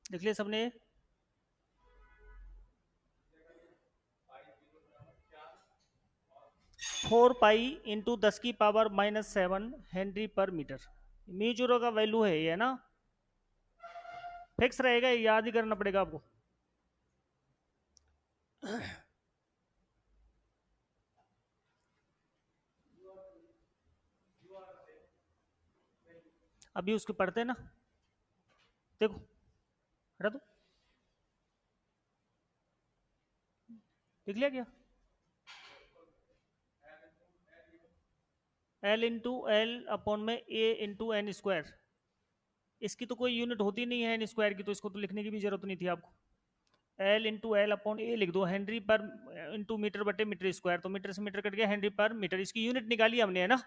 देख लिया सबने? 4 पाई × 10⁻⁷ हेनरी पर मीटर। म्यू जीरो का वैल्यू है ये ना, फिक्स रहेगा, याद ही करना पड़ेगा आपको। अभी उसके पढ़ते हैं ना, देखो, हटा दो, लिख लिया क्या? L × L/A × N²। इसकी तो कोई यूनिट होती नहीं है एन स्क्वायर की, तो इसको तो लिखने की भी जरूरत नहीं थी आपको। L × L/A लिख दो, हेनरी पर इंटू मीटर बटे मीटर स्क्वायर, तो मीटर से मीटर कट गया, हेनरी पर मीटर। इसकी यूनिट निकाली हमने, है ना।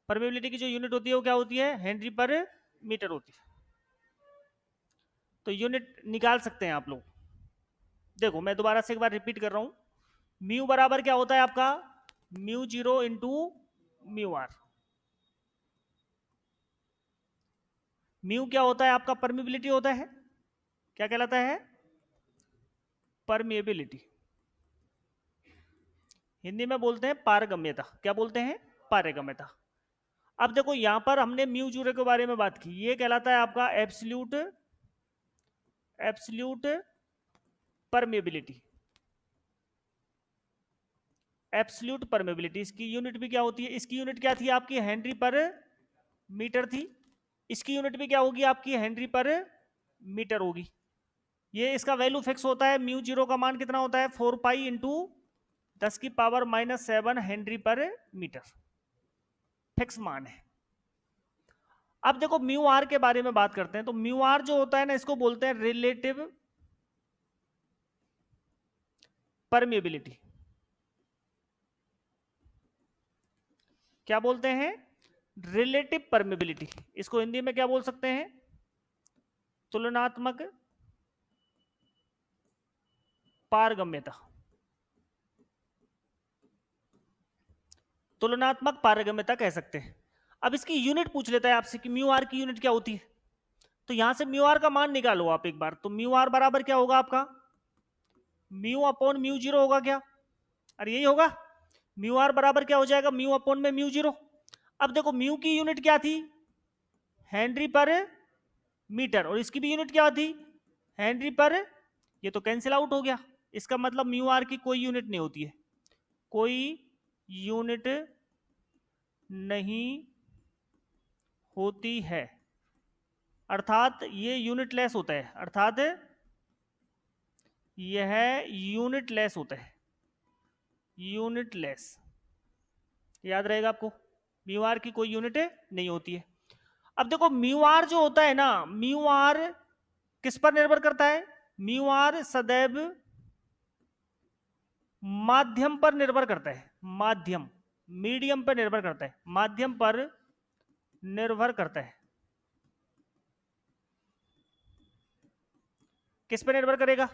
परमेबिलिटी की जो यूनिट होती है वो क्या होती है? हेनरी पर मीटर होती है। तो यूनिट निकाल सकते हैं आप लोग। देखो मैं दोबारा से एक बार रिपीट कर रहा हूं। म्यू बराबर क्या होता है आपका? Mu zero into mu r. Mu क्या होता है आपका? परमिबिलिटी होता है। क्या कहलाता है? परमेबिलिटी। हिंदी में बोलते हैं पारगम्यता। क्या बोलते हैं? पारगम्यता। अब देखो यहां पर हमने म्यू जीरो के बारे में बात की, ये कहलाता है आपका absolute absolute permeability. Absolute permeability, इसकी यूनिट भी क्या होती है? इसकी यूनिट क्या थी आपकी? हेनरी पर मीटर थी। इसकी यूनिट भी क्या होगी आपकी? हेनरी पर मीटर होगी। ये इसका वैल्यू फिक्स होता है। म्यू जीरो का मान कितना होता है? 4 पाई × 10⁻⁷ हेनरी पर मीटर, फिक्स मान है। अब देखो म्यू आर के बारे में बात करते हैं। तो म्यू आर जो होता है ना, इसको बोलते हैं रिलेटिव परमेबिलिटी। क्या बोलते हैं? Relative permeability. इसको हिंदी में क्या बोल सकते हैं? तुलनात्मक पारगम्यता। तुलनात्मक पारगम्यता कह सकते हैं। अब इसकी यूनिट पूछ लेता है आपसे कि म्यू आर की यूनिट क्या होती है। तो यहां से म्यू आर का मान निकालो आप एक बार। तो म्यू आर बराबर क्या होगा आपका? म्यू अपॉन म्यू जीरो होगा क्या? अरे यही होगा। म्यू आर बराबर क्या हो जाएगा? म्यू अपॉन में म्यू जीरो। अब देखो म्यू की यूनिट क्या थी? हेनरी पर मीटर। और इसकी भी यूनिट क्या थी? हेनरी पर। ये तो कैंसिल आउट हो गया। इसका मतलब म्यू आर की कोई यूनिट नहीं होती है, कोई यूनिट नहीं होती है। अर्थात ये यूनिटलेस होता है, अर्थात यह यूनिटलेस होता है, यूनिटलेस। याद रहेगा आपको, म्यू आर की कोई यूनिट नहीं होती है। अब देखो म्यू आर जो होता है ना, म्यू आर किस पर निर्भर करता है? म्यू आर सदैव माध्यम पर निर्भर करता है। माध्यम, मीडियम पर निर्भर करता है, माध्यम पर निर्भर करता है। किस पर निर्भर करेगा?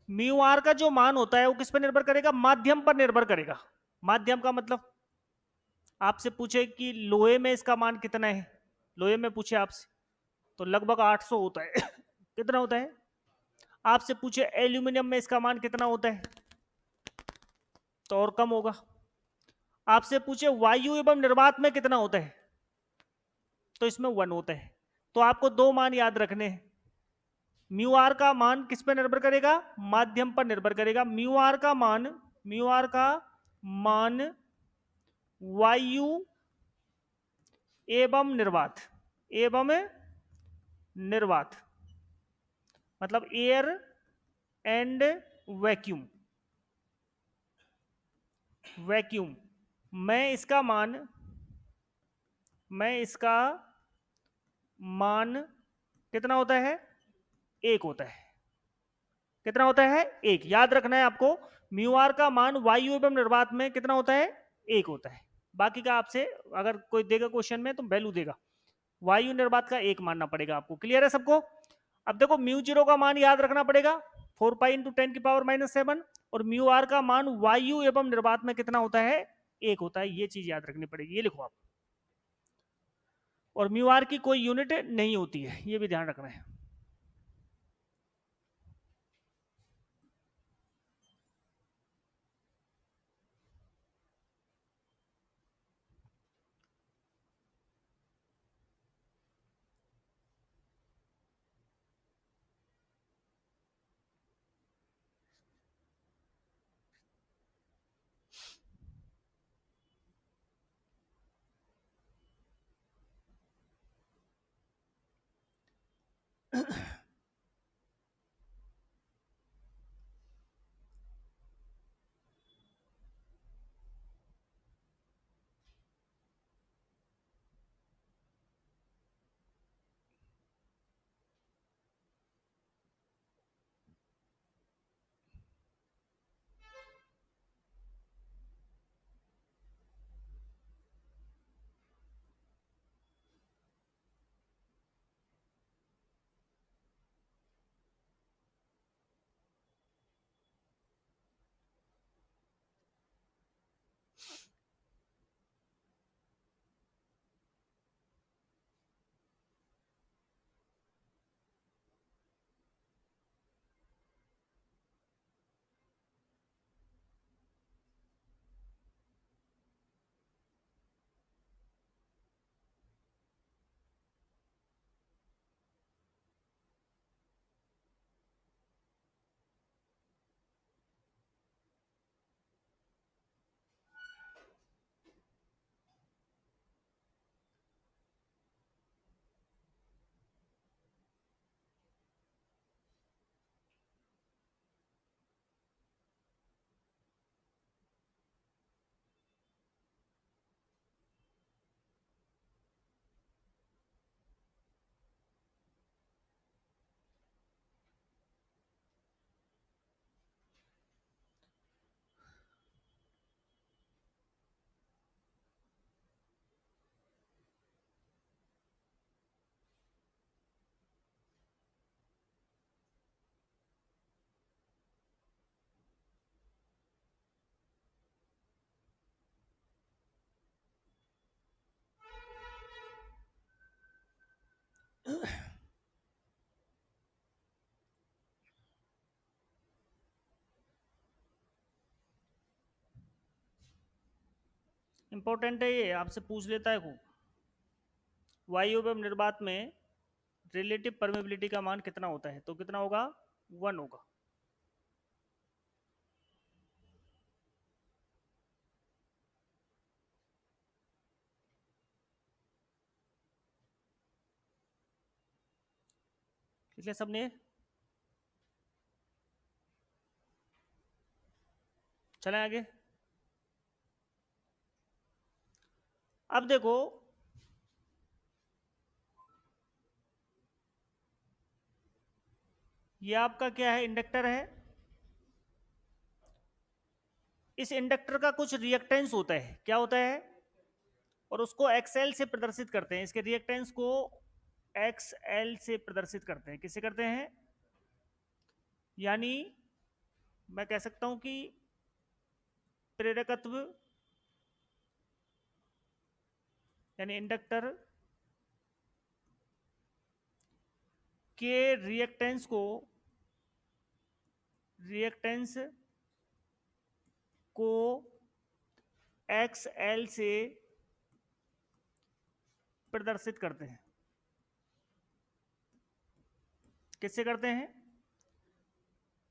म्यू आर का जो मान होता है वो किस पर निर्भर करेगा? माध्यम पर निर्भर करेगा। माध्यम का मतलब आपसे पूछे कि लोहे में इसका मान कितना है, लोहे में पूछे आपसे, तो लगभग 800 होता है। कितना होता है? आपसे पूछे एल्यूमिनियम में इसका मान कितना होता है, तो और कम होगा। आपसे पूछे वायु एवं निर्वात में कितना होता है, तो इसमें 1 होता है। तो आपको दो मान याद रखने हैं। म्यू आर का मान किस पर निर्भर करेगा? माध्यम पर निर्भर करेगा। म्यू आर का मान, म्यू आर का मान वायु एवं निर्वात, एवं निर्वात मतलब एयर एंड वैक्यूम, वैक्यूम मैं इसका मान, मैं इसका मान कितना होता है? 1 होता है। कितना होता है? 1। याद रखना है आपको, म्यू आर का मान वायु एवं निर्वात में कितना होता है? 1 होता है। बाकी का आपसे अगर कोई देगा क्वेश्चन में तो वैल्यू देगा, वायु निर्वात का 1 मानना पड़ेगा आपको। क्लियर है सबको? अब देखो म्यू जीरो का मान याद रखना पड़ेगा 4 पाई × 10⁻⁷ और म्यू आर का मान वायु एवं निर्वात में कितना होता है? 1 होता है। ये चीज याद रखनी पड़ेगी, ये लिखो आप। और म्यू आर की कोई यूनिट नहीं होती है, ये भी ध्यान रखना है। इंपॉर्टेंट है ये, आपसे पूछ लेता है को वायु एवं निर्वात में रिलेटिव परमेबिलिटी का मान कितना होता है, तो कितना होगा, 1 होगा। इसलिए सबने, चलें आगे। अब देखो, ये आपका क्या है, इंडक्टर है। इस इंडक्टर का कुछ रिएक्टेंस होता है, क्या होता है, और उसको एक्सएल से प्रदर्शित करते हैं। इसके रिएक्टेंस को एक्सएल से प्रदर्शित करते हैं। किससे करते हैं, यानी मैं कह सकता हूं कि प्रेरकत्व यानी इंडक्टर के रिएक्टेंस को एक्सएल से प्रदर्शित करते हैं। किससे करते हैं,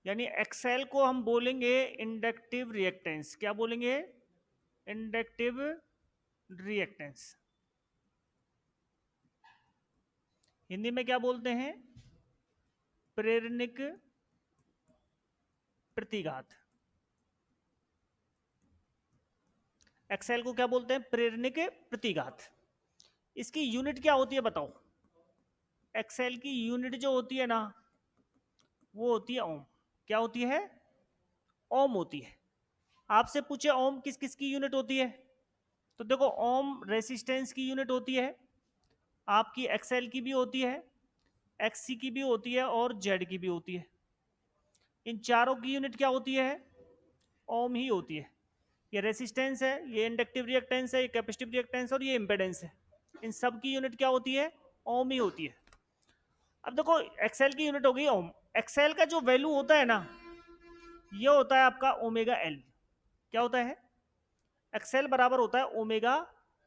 यानी एक्सएल को हम बोलेंगे इंडक्टिव रिएक्टेंस। क्या बोलेंगे, इंडक्टिव रिएक्टेंस। हिंदी में क्या बोलते हैं, प्रेरणिक प्रतिघात। एक्सएल को क्या बोलते हैं, प्रेरणिक प्रतिघात। इसकी यूनिट क्या होती है बताओ, एक्सएल की यूनिट जो होती है ना, वो होती है ओम। क्या होती है, ओम होती है। आपसे पूछे ओम किस किस की यूनिट होती है, तो देखो ओम रेसिस्टेंस की यूनिट होती है, आपकी एक्सएल की भी होती है, एक्ससी की भी होती है, और जेड की भी होती है। इन चारों की यूनिट क्या होती है, ओम ही होती है। ये रेसिस्टेंस है, ये इंडक्टिव रिएक्टेंस है, ये कैपेसिटिव रिएक्टेंस और ये इंपेडेंस है। इन सब की यूनिट क्या होती है, ओम ही होती है। अब देखो एक्सएल की यूनिट हो गई ओम। एक्सएल का जो वैल्यू होता है ना, ये होता है आपका ओमेगा एल। क्या होता है, एक्सएल बराबर होता है ओमेगा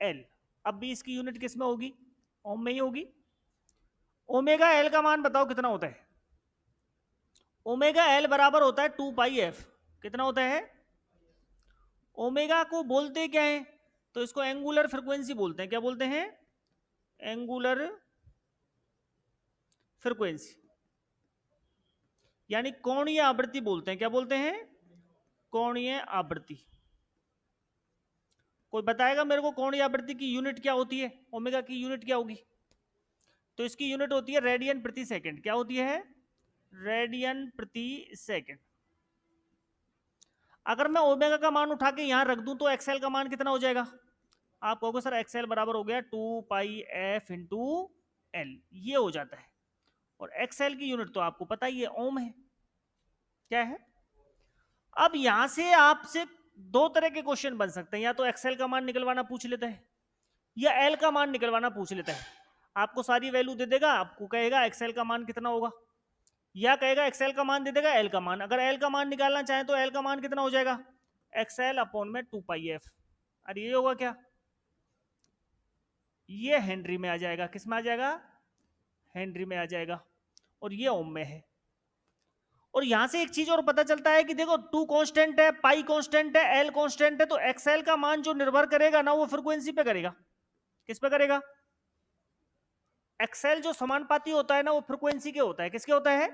एल। अब भी इसकी यूनिट किस में होगी, ओम में ही होगी। ओमेगा एल का मान बताओ कितना होता है, ओमेगा एल बराबर होता है 2 पाई एफ। कितना होता है, ओमेगा को बोलते क्या है, तो इसको एंगुलर फ्रीक्वेंसी बोलते हैं। क्या बोलते हैं, एंगुलर फ्रीक्वेंसी, यानी कोणीय आवृत्ति बोलते हैं। क्या बोलते हैं? कोणीय आवृत्ति। कोई बताएगा मेरे को कोणीय आवृत्ति की यूनिट क्या होती है? ओमेगा की यूनिट क्या होगी? तो इसकी यूनिट होती है रेडियन प्रति सेकंड। क्या होती है? रेडियन प्रति सेकंड। अगर मैं ओमेगा का मान उठा के यहां रख दूं तो एक्सएल का मान कितना हो जाएगा? आप कहोगे सर एक्सएल बराबर हो गया 2 पाई एफ इंटू एल, ये हो जाता है। और एक्सएल की यूनिट तो आपको पता ही है, ओम है। क्या है? अब यहां से आपसे दो तरह के क्वेश्चन बन सकते हैं, या तो एक्सएल का मान निकलवाना पूछ लेता है, या एल का मान निकलवाना पूछ लेता है। आपको सारी वैल्यू दे देगा, आपको कहेगा एक्सएल का मान कितना होगा, या कहेगा एक्सएल का मान दे देगा एल का मान। अगर एल का मान निकालना चाहे तो एल का मान कितना हो जाएगा? एक्सएल अपॉन में 2 पाई एफ। अरे ये होगा क्या? ये हेनरी में आ जाएगा। किस में आ जाएगा? हेनरी में आ जाएगा। और ये ओम में है। और यहां से एक चीज और पता चलता है कि देखो, टू कांस्टेंट है, पाई कांस्टेंट है, एल कांस्टेंट है, तो एक्सएल का मान जो निर्भर करेगा ना, वो फ्रीक्वेंसी पे करेगा। किस पे करेगा? एक्सएल जो समानुपाती होता है ना, वो फ्रीक्वेंसी के होता है। किसके होता है?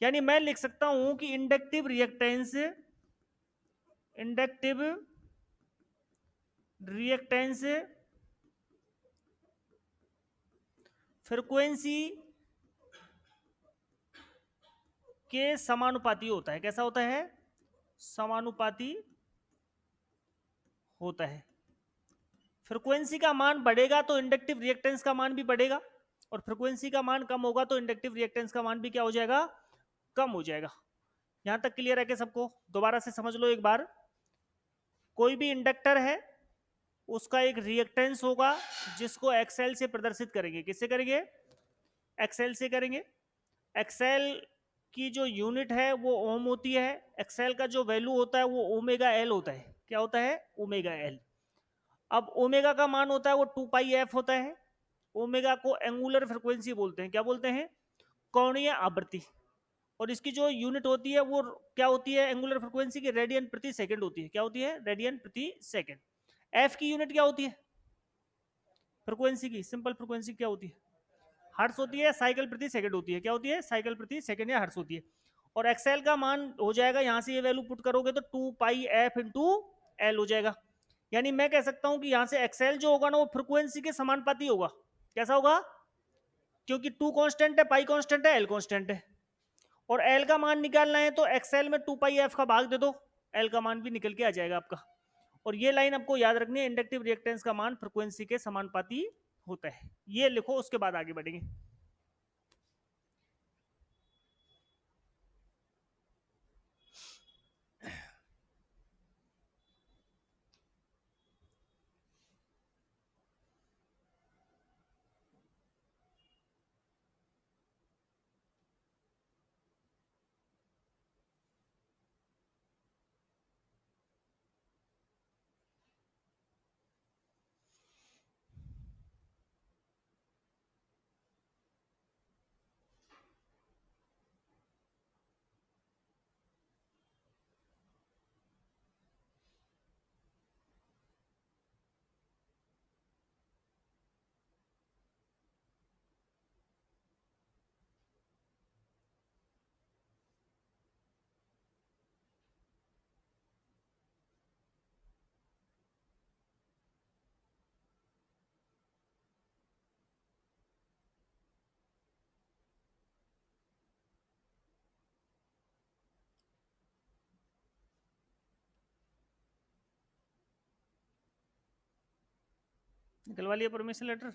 यानी मैं लिख सकता हूं कि इंडक्टिव रिएक्टेंस फ्रीक्वेंसी के समानुपाती होता है। कैसा होता है? समानुपाती होता है। फ्रीक्वेंसी का मान बढ़ेगा तो इंडक्टिव रिएक्टेंस का मान भी बढ़ेगा, और फ्रीक्वेंसी का मान कम होगा तो इंडक्टिव रिएक्टेंस का मान भी क्या हो जाएगा? कम हो जाएगा। यहां तक क्लियर है? कि सबको दोबारा से समझ लो एक बार। कोई भी इंडक्टर है, उसका एक रिएक्टेंस होगा जिसको एक्सएल से प्रदर्शित करेंगे। किससे करेंगे? एक्सएल से करेंगे। एक्सएल की जो यूनिट है वो ओम होती है। एक्सएल का जो वैल्यू होता है वो ओमेगा एल होता है। क्या होता है? Omega L. अब ओमेगा का मान होता है वो 2 पाई एफ होता है। ओमेगा को एंगुलर फ्रिक्वेंसी बोलते हैं। क्या बोलते हैं? कोणीय आवृत्ति। और इसकी जो यूनिट होती है वो क्या होती है? एंगुलर फ्रिक्वेंसी की रेडियन प्रति सेकंड होती है। क्या होती है? रेडियन प्रति सेकंड। एफ की यूनिट क्या होती है? फ्रिक्वेंसी की, सिंपल फ्रिक्वेंसी क्या होती है? हर्ट्ज होती है। साइकिल प्रति सेकंड होती है। क्या होती है? साइकिल प्रति सेकंड या हर्ट्ज होती है। और एक्सएल का मान हो जाएगा, यहां से ये वैल्यू पुट करोगे तो 2 पाई एफ इंटू एल हो जाएगा। यानी मैं कह सकता हूं कि यहां से एक्सएल जो होगा ना, वो फ्रिक्वेंसी के समानुपाती होगा। कैसा होगा? क्योंकि टू कांस्टेंट है, पाई कांस्टेंट है, एल कांस्टेंट है। और एल का मान निकालना है तो एक्सएल में 2 पाई एफ का भाग दे दो, एल का मान भी निकल के आ जाएगा आपका। और ये लाइन आपको याद रखनी है, इंडक्टिव रिएक्टेंस का मान फ्रिक्वेंसी के समानुपाती होता है। ये लिखो, उसके बाद आगे बढ़ेंगे। निकलवा लिया परमिशन लेटर?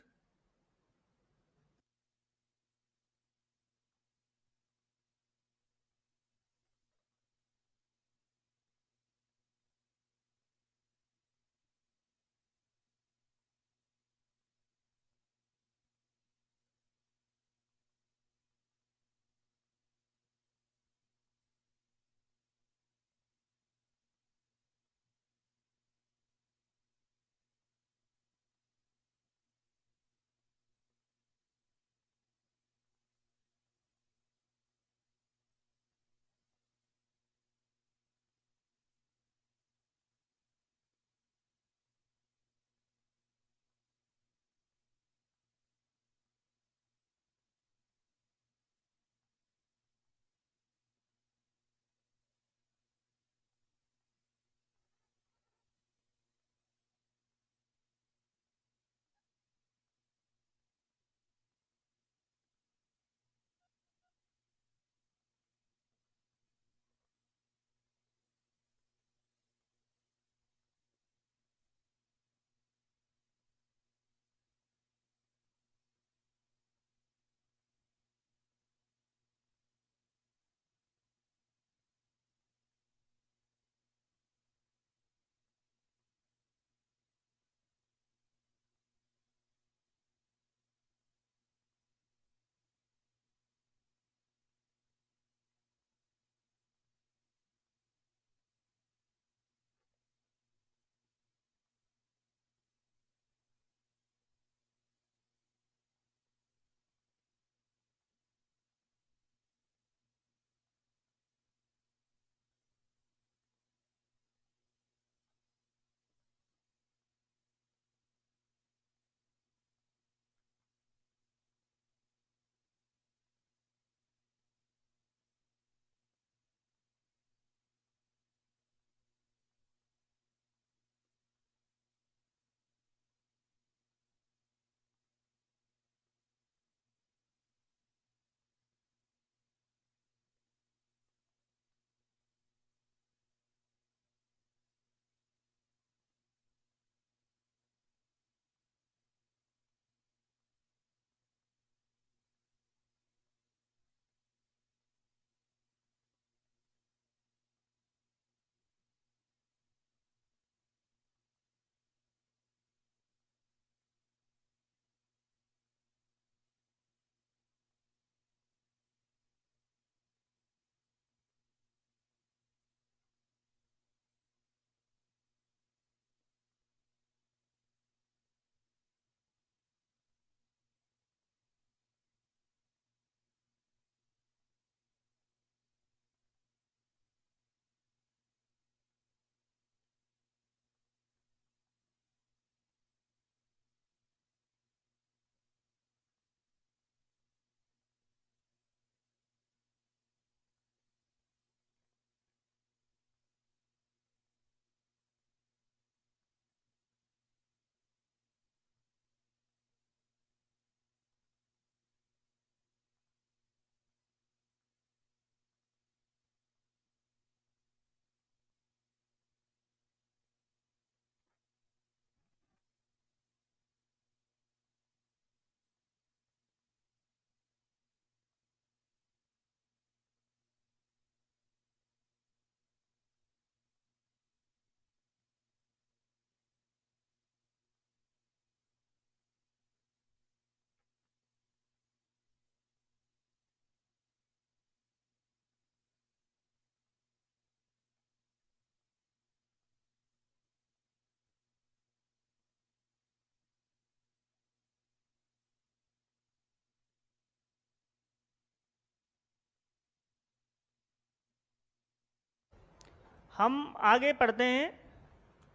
हम आगे पढ़ते हैं।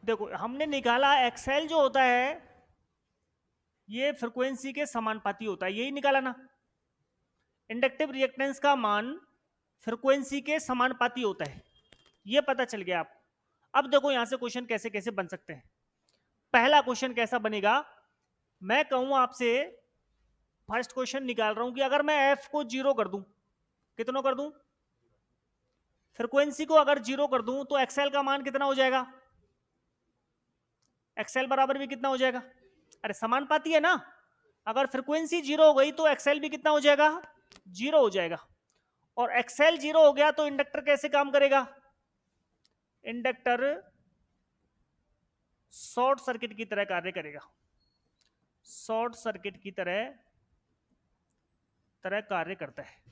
देखो हमने निकाला एक्सेल जो होता है ये फ्रीक्वेंसी के समानुपाती होता है, यही निकाला ना। इंडक्टिव रिएक्टेंस का मान फ्रीक्वेंसी के समानुपाती होता है, ये पता चल गया आपको। अब देखो यहां से क्वेश्चन कैसे कैसे बन सकते हैं। पहला क्वेश्चन कैसा बनेगा, मैं कहूं आपसे, फर्स्ट क्वेश्चन निकाल रहा हूं कि अगर मैं एफ को 0 कर दूं, कितना कर दूं, फ्रीक्वेंसी को अगर 0 कर दूं तो एक्सएल का मान कितना हो जाएगा, एक्सएल बराबर भी कितना हो जाएगा, अरे समानुपाती है ना। अगर फ्रीक्वेंसी 0 हो गई तो एक्सएल भी कितना हो जाएगा, 0 हो जाएगा। और एक्सएल 0 हो गया तो इंडक्टर कैसे काम करेगा, इंडक्टर शॉर्ट सर्किट की तरह कार्य करेगा, शॉर्ट सर्किट की तरह कार्य करता है।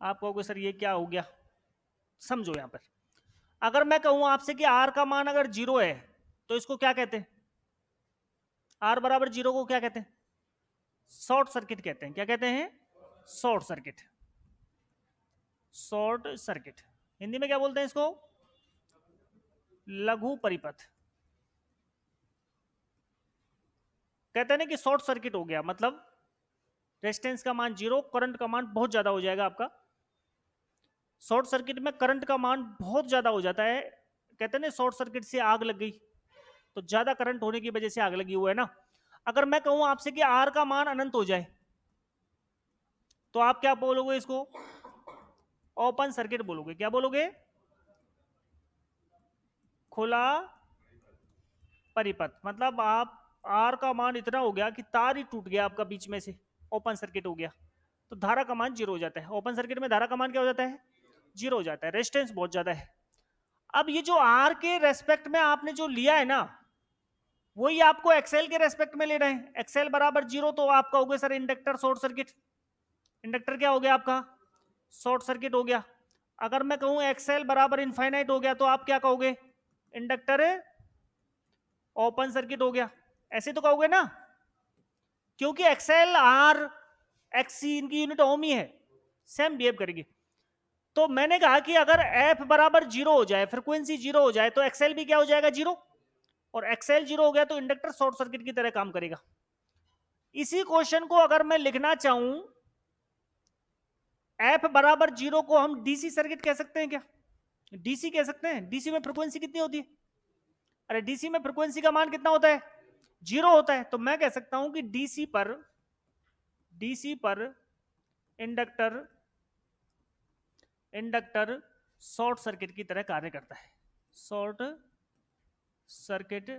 आप कहोगे सर ये क्या हो गया, समझो यहां पर। अगर मैं कहूं आपसे कि आर का मान अगर 0 है तो इसको क्या कहते हैं, आर बराबर 0 को क्या कहते हैं, शॉर्ट सर्किट कहते हैं। क्या कहते हैं, short circuit. Short circuit Hindi में क्या बोलते हैं इसको, लघु परिपथ। कहते हैं ना कि शॉर्ट सर्किट हो गया, मतलब रेजिस्टेंस का मान 0, करंट का मान बहुत ज्यादा हो जाएगा आपका। शॉर्ट सर्किट में करंट का मान बहुत ज्यादा हो जाता है। कहते हैं ना शॉर्ट सर्किट से आग लग गई, तो ज्यादा करंट होने की वजह से आग लगी हुआ है ना। अगर मैं कहूं आपसे कि आर का मान अनंत हो जाए तो आप क्या बोलोगे इसको, ओपन सर्किट बोलोगे। क्या बोलोगे, खुला परिपथ। मतलब आप आर का मान इतना हो गया कि तार ही टूट गया आपका बीच में से, ओपन सर्किट हो गया, तो धारा का मान 0 हो जाता है। ओपन सर्किट में धारा का मान क्या हो जाता है, 0 हो जाता है, रेजिस्टेंस बहुत ज्यादा है। अब ये जो आर के रेस्पेक्ट में आपने जो लिया है ना, वही आपको एक्सएल के रेस्पेक्ट में ले रहे हैं। एक्सएल बराबर 0 तो आप कहोगे sir inductor short circuit, inductor क्या हो गया आपका, शॉर्ट सर्किट हो गया। अगर मैं कहूं एक्सएल बराबर इनफाइनाइट हो गया तो आप क्या कहोगे, इंडक्टर ओपन सर्किट हो गया, ऐसे तो कहोगे ना, क्योंकि एक्सएल आर एक्सी इनकी यूनिट ओम ही है, सेम बिहेव करेगी। तो मैंने कहा कि अगर एफ बराबर 0 हो जाए, फ्रीक्वेंसी 0 हो जाए, तो एक्सएल भी क्या हो जाएगा, 0। और एक्सएल 0 हो गया तो इंडक्टर शॉर्ट सर्किट की तरह काम करेगा। इसी क्वेश्चन को अगर मैं लिखना चाहूं, एफ बराबर 0 को हम डीसी सर्किट कह सकते हैं क्या, डीसी कह सकते हैं। डीसी में फ्रीक्वेंसी कितनी होती है, अरे डीसी में फ्रीक्वेंसी का मान कितना होता है, 0 होता है। तो मैं कह सकता हूं कि डीसी पर इंडक्टर शॉर्ट सर्किट की तरह कार्य करता है, शॉर्ट सर्किट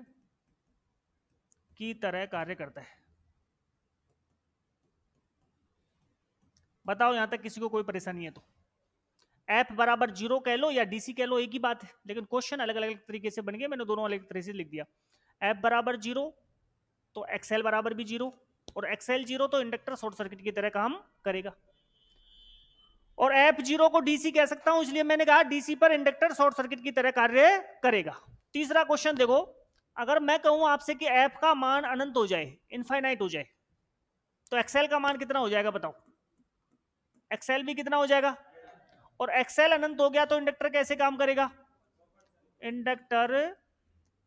की तरह कार्य करता है। बताओ यहां तक किसी को कोई परेशानी है तो। एफ बराबर 0 कह लो या डीसी कह लो, एक ही बात है, लेकिन क्वेश्चन अलग अलग तरीके से बन गए, मैंने दोनों अलग तरीके से लिख दिया। एफ बराबर 0 तो एक्सएल बराबर भी 0, और एक्सएल 0 तो इंडक्टर शॉर्ट सर्किट की तरह काम करेगा। और एफ 0 को डीसी कह सकता हूं, इसलिए मैंने कहा डीसी पर इंडक्टर शॉर्ट सर्किट की तरह कार्य करेगा। तीसरा क्वेश्चन देखो, अगर मैं कहूं आपसे कि एफ का मान अनंत हो जाए, इनफाइनाइट हो जाए, तो एक्सएल का मान कितना हो जाएगा बताओ, एक्सएल भी कितना हो जाएगा। और एक्सएल अनंत हो गया तो इंडक्टर कैसे काम करेगा, इंडक्टर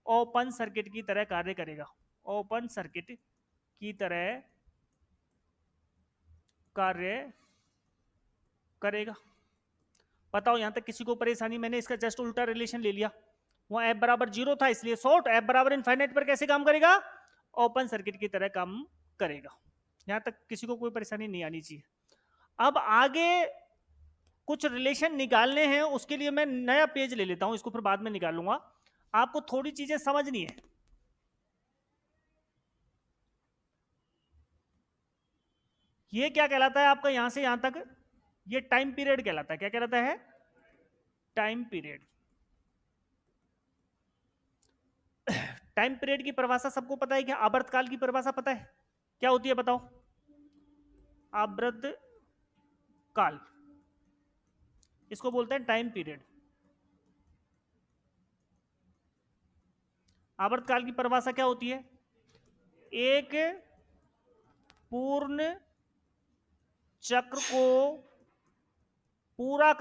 ओपन सर्किट की तरह कार्य करेगा, ओपन सर्किट की तरह कार्य करेगा। बताओ यहां तक किसी को परेशानी, मैंने इसका जस्ट उल्टा रिलेशन ले लिया। वहां एफ बराबर 0 था इसलिए शॉर्ट, एफ बराबर इनफाइनाइट पर कैसे काम करेगा, ओपन सर्किट की तरह काम करेगा। यहां तक किसी को कोई परेशानी नहीं आनी चाहिए। अब आगे कुछ रिलेशन निकालने हैं, उसके लिए मैं नया पेज ले लेता हूं, इसको फिर बाद में निकालूंगा। आपको थोड़ी चीजें समझनी है। ये क्या कहलाता है आपका, यहां से यहां तक ये टाइम पीरियड कहलाता है। क्या कहलाता है, टाइम पीरियड। टाइम पीरियड की परिभाषा सबको पता है क्या, आवर्तकाल की परिभाषा पता है क्या होती है बताओ, आवर्त काल, इसको बोलते हैं टाइम पीरियड। आवर्तकाल की परिभाषा क्या होती है, एक पूर्ण चक्र को पूरा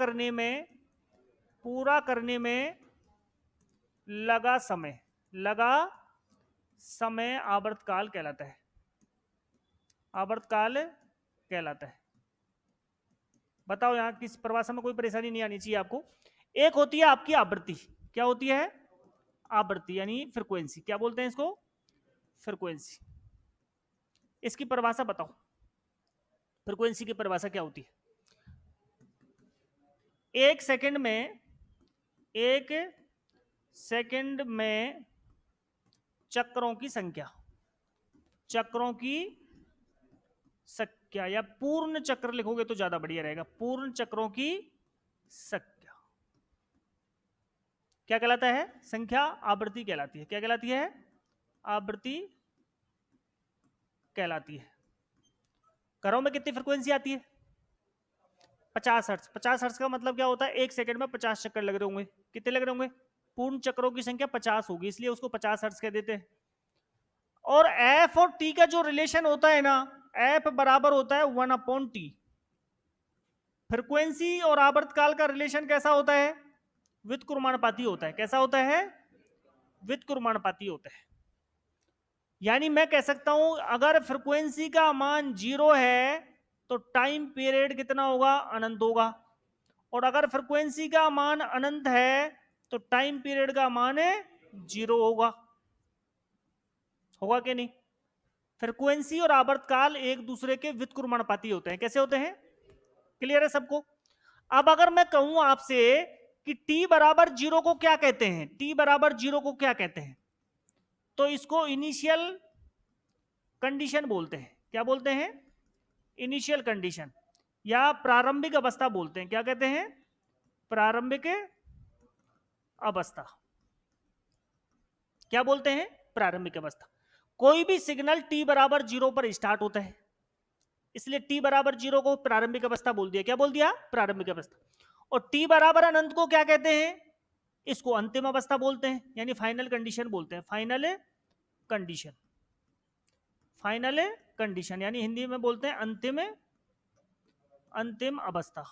करने में लगा समय आवर्तकाल कहलाता है। आवर्तकाल कहलाता है। बताओ यहां किस परिभाषा में कोई परेशानी नहीं आनी चाहिए आपको। एक होती है आपकी आवृत्ति। क्या होती है? आवृत्ति यानी फ्रीक्वेंसी। क्या बोलते हैं इसको? फ्रीक्वेंसी। इसकी परिभाषा बताओ, फ्रीक्वेंसी की परिभाषा क्या होती है? एक सेकंड में चक्रों की संख्या या पूर्ण चक्र लिखोगे तो ज्यादा बढ़िया रहेगा। पूर्ण चक्रों की संख्या क्या कहलाता है? संख्या आवृत्ति कहलाती है। क्या कहलाती है? आवृत्ति कहलाती है। घरों में कितनी फ्रीक्वेंसी आती है? 50 हर्ट्ज। 50 हर्ट्ज का मतलब क्या होता है? एक सेकंड में 50 चक्कर लग रहे होंगे। कितने लग रहे होंगे? पूर्ण चक्रों की संख्या 50 होगी, इसलिए उसको 50 हर्ट्ज कह देते हैं। और एफ और टी का जो रिलेशन होता है ना, एफ बराबर होता है 1/t। फ्रीक्वेंसी और आवर्तकाल का रिलेशन कैसा होता है? व्युत्क्रमानुपाती होता है। कैसा होता है? व्युत्क्रमानुपाती होता है। यानी मैं कह सकता हूं अगर फ्रीक्वेंसी का मान 0 है तो टाइम पीरियड कितना होगा? अनंत होगा। और अगर फ्रीक्वेंसी का मान अनंत है तो टाइम पीरियड का मान 0 होगा। होगा कि नहीं? फ्रीक्वेंसी और आवर्तकाल एक दूसरे के व्युत्क्रमानुपाती होते हैं। कैसे होते हैं? क्लियर है सबको? अब अगर मैं कहूं आपसे कि t बराबर 0 को क्या कहते हैं? t बराबर 0 को क्या कहते हैं? तो इसको इनिशियल कंडीशन बोलते हैं। क्या बोलते हैं? इनिशियल कंडीशन या प्रारंभिक अवस्था बोलते हैं। क्या कहते हैं? प्रारंभिक अवस्था। क्या बोलते हैं? प्रारंभिक अवस्था। कोई भी सिग्नल t बराबर 0 पर स्टार्ट होता है, इसलिए t बराबर 0 को प्रारंभिक अवस्था बोल दिया। क्या बोल दिया? प्रारंभिक अवस्था। और t बराबर अनंत को क्या कहते हैं? इसको अंतिम अवस्था बोलते हैं, यानी फाइनल कंडीशन बोलते हैं। Final condition. फाइनल कंडीशन यानी हिंदी में बोलते हैं अंतिम अवस्था।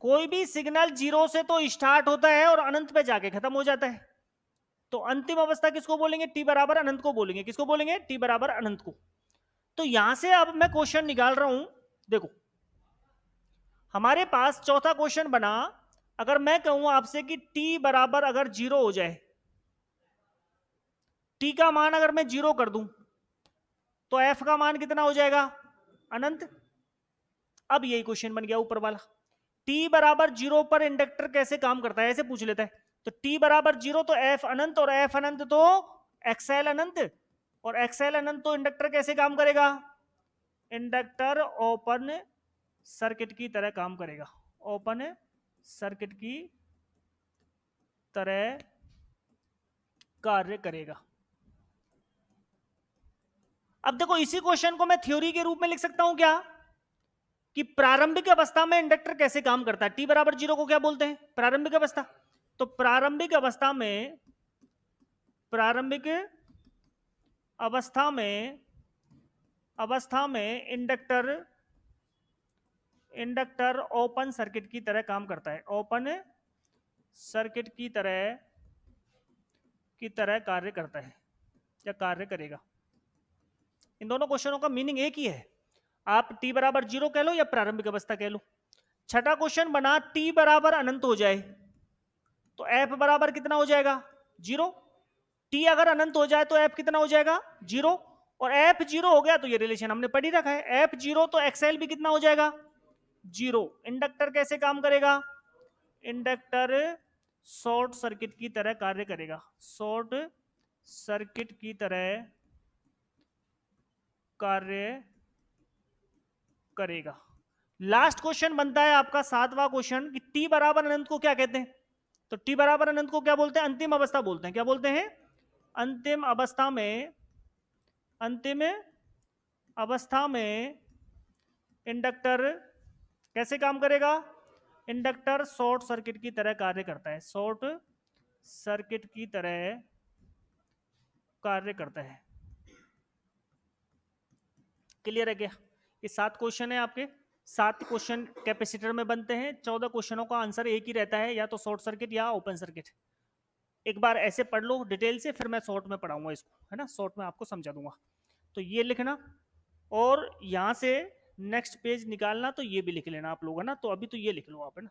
कोई भी सिग्नल 0 से तो स्टार्ट होता है और अनंत पे जाके खत्म हो जाता है, तो अंतिम अवस्था किसको बोलेंगे? t बराबर अनंत को बोलेंगे। किसको बोलेंगे? t बराबर अनंत को। तो यहां से अब मैं क्वेश्चन निकाल रहा हूं। देखो हमारे पास चौथा क्वेश्चन बना, अगर मैं कहूं आपसे कि t बराबर अगर 0 हो जाए, t का मान अगर मैं 0 कर दूं तो f का मान कितना हो जाएगा? अनंत। अब यही क्वेश्चन बन गया ऊपर वाला। t बराबर 0 पर इंडक्टर कैसे काम करता है, ऐसे पूछ लेता है। तो t बराबर 0 तो f अनंत, और f अनंत तो xl अनंत, और xl अनंत तो इंडक्टर कैसे काम करेगा? इंडक्टर ओपन सर्किट की तरह काम करेगा। ओपन सर्किट की तरह कार्य करेगा। अब देखो इसी क्वेश्चन को मैं थ्योरी के रूप में लिख सकता हूं क्या, कि प्रारंभिक अवस्था में इंडक्टर कैसे काम करता है। t बराबर 0 को क्या बोलते हैं? प्रारंभिक अवस्था। तो प्रारंभिक अवस्था में इंडक्टर ओपन सर्किट की तरह काम करता है। ओपन सर्किट की तरह कार्य करता है या कार्य करेगा। इन दोनों क्वेश्चनों का मीनिंग एक ही है, आप t बराबर 0 कह लो या प्रारंभिक अवस्था कह लो। छठा क्वेश्चन बना, t बराबर अनंत हो जाए तो f बराबर कितना हो जाएगा? 0। t अगर अनंत हो जाए तो f कितना हो जाएगा? 0। और f 0 हो गया तो ये रिलेशन हमने पढ़ ही रखा है, f 0 तो xl भी कितना हो जाएगा? 0। इंडक्टर कैसे काम करेगा? इंडक्टर शॉर्ट सर्किट की तरह कार्य करेगा। शॉर्ट सर्किट की तरह कार्य करेगा। लास्ट क्वेश्चन बनता है आपका सातवां क्वेश्चन कि t बराबर अनंत को क्या कहते हैं? तो t बराबर अनंत को क्या बोलते हैं? अंतिम अवस्था बोलते हैं। क्या बोलते हैं? अंतिम अवस्था में इंडक्टर कैसे काम करेगा? इंडक्टर शॉर्ट सर्किट की तरह कार्य करता है। शॉर्ट सर्किट की तरह कार्य करता है। क्लियर है क्या? ये 7 क्वेश्चन है आपके, 7 क्वेश्चन कैपेसिटर में बनते हैं, 14 क्वेश्चनों का आंसर एक ही रहता है, या तो शॉर्ट सर्किट या ओपन सर्किट। एक बार ऐसे पढ़ लो डिटेल से, फिर मैं शॉर्ट में पढ़ाऊंगा इसको, है ना, शॉर्ट में आपको समझा दूंगा। तो ये लिखना, और यहां से नेक्स्ट पेज निकालना, तो ये भी लिख लेना आप लोग, है ना। तो अभी तो ये लिख लो आप, है ना।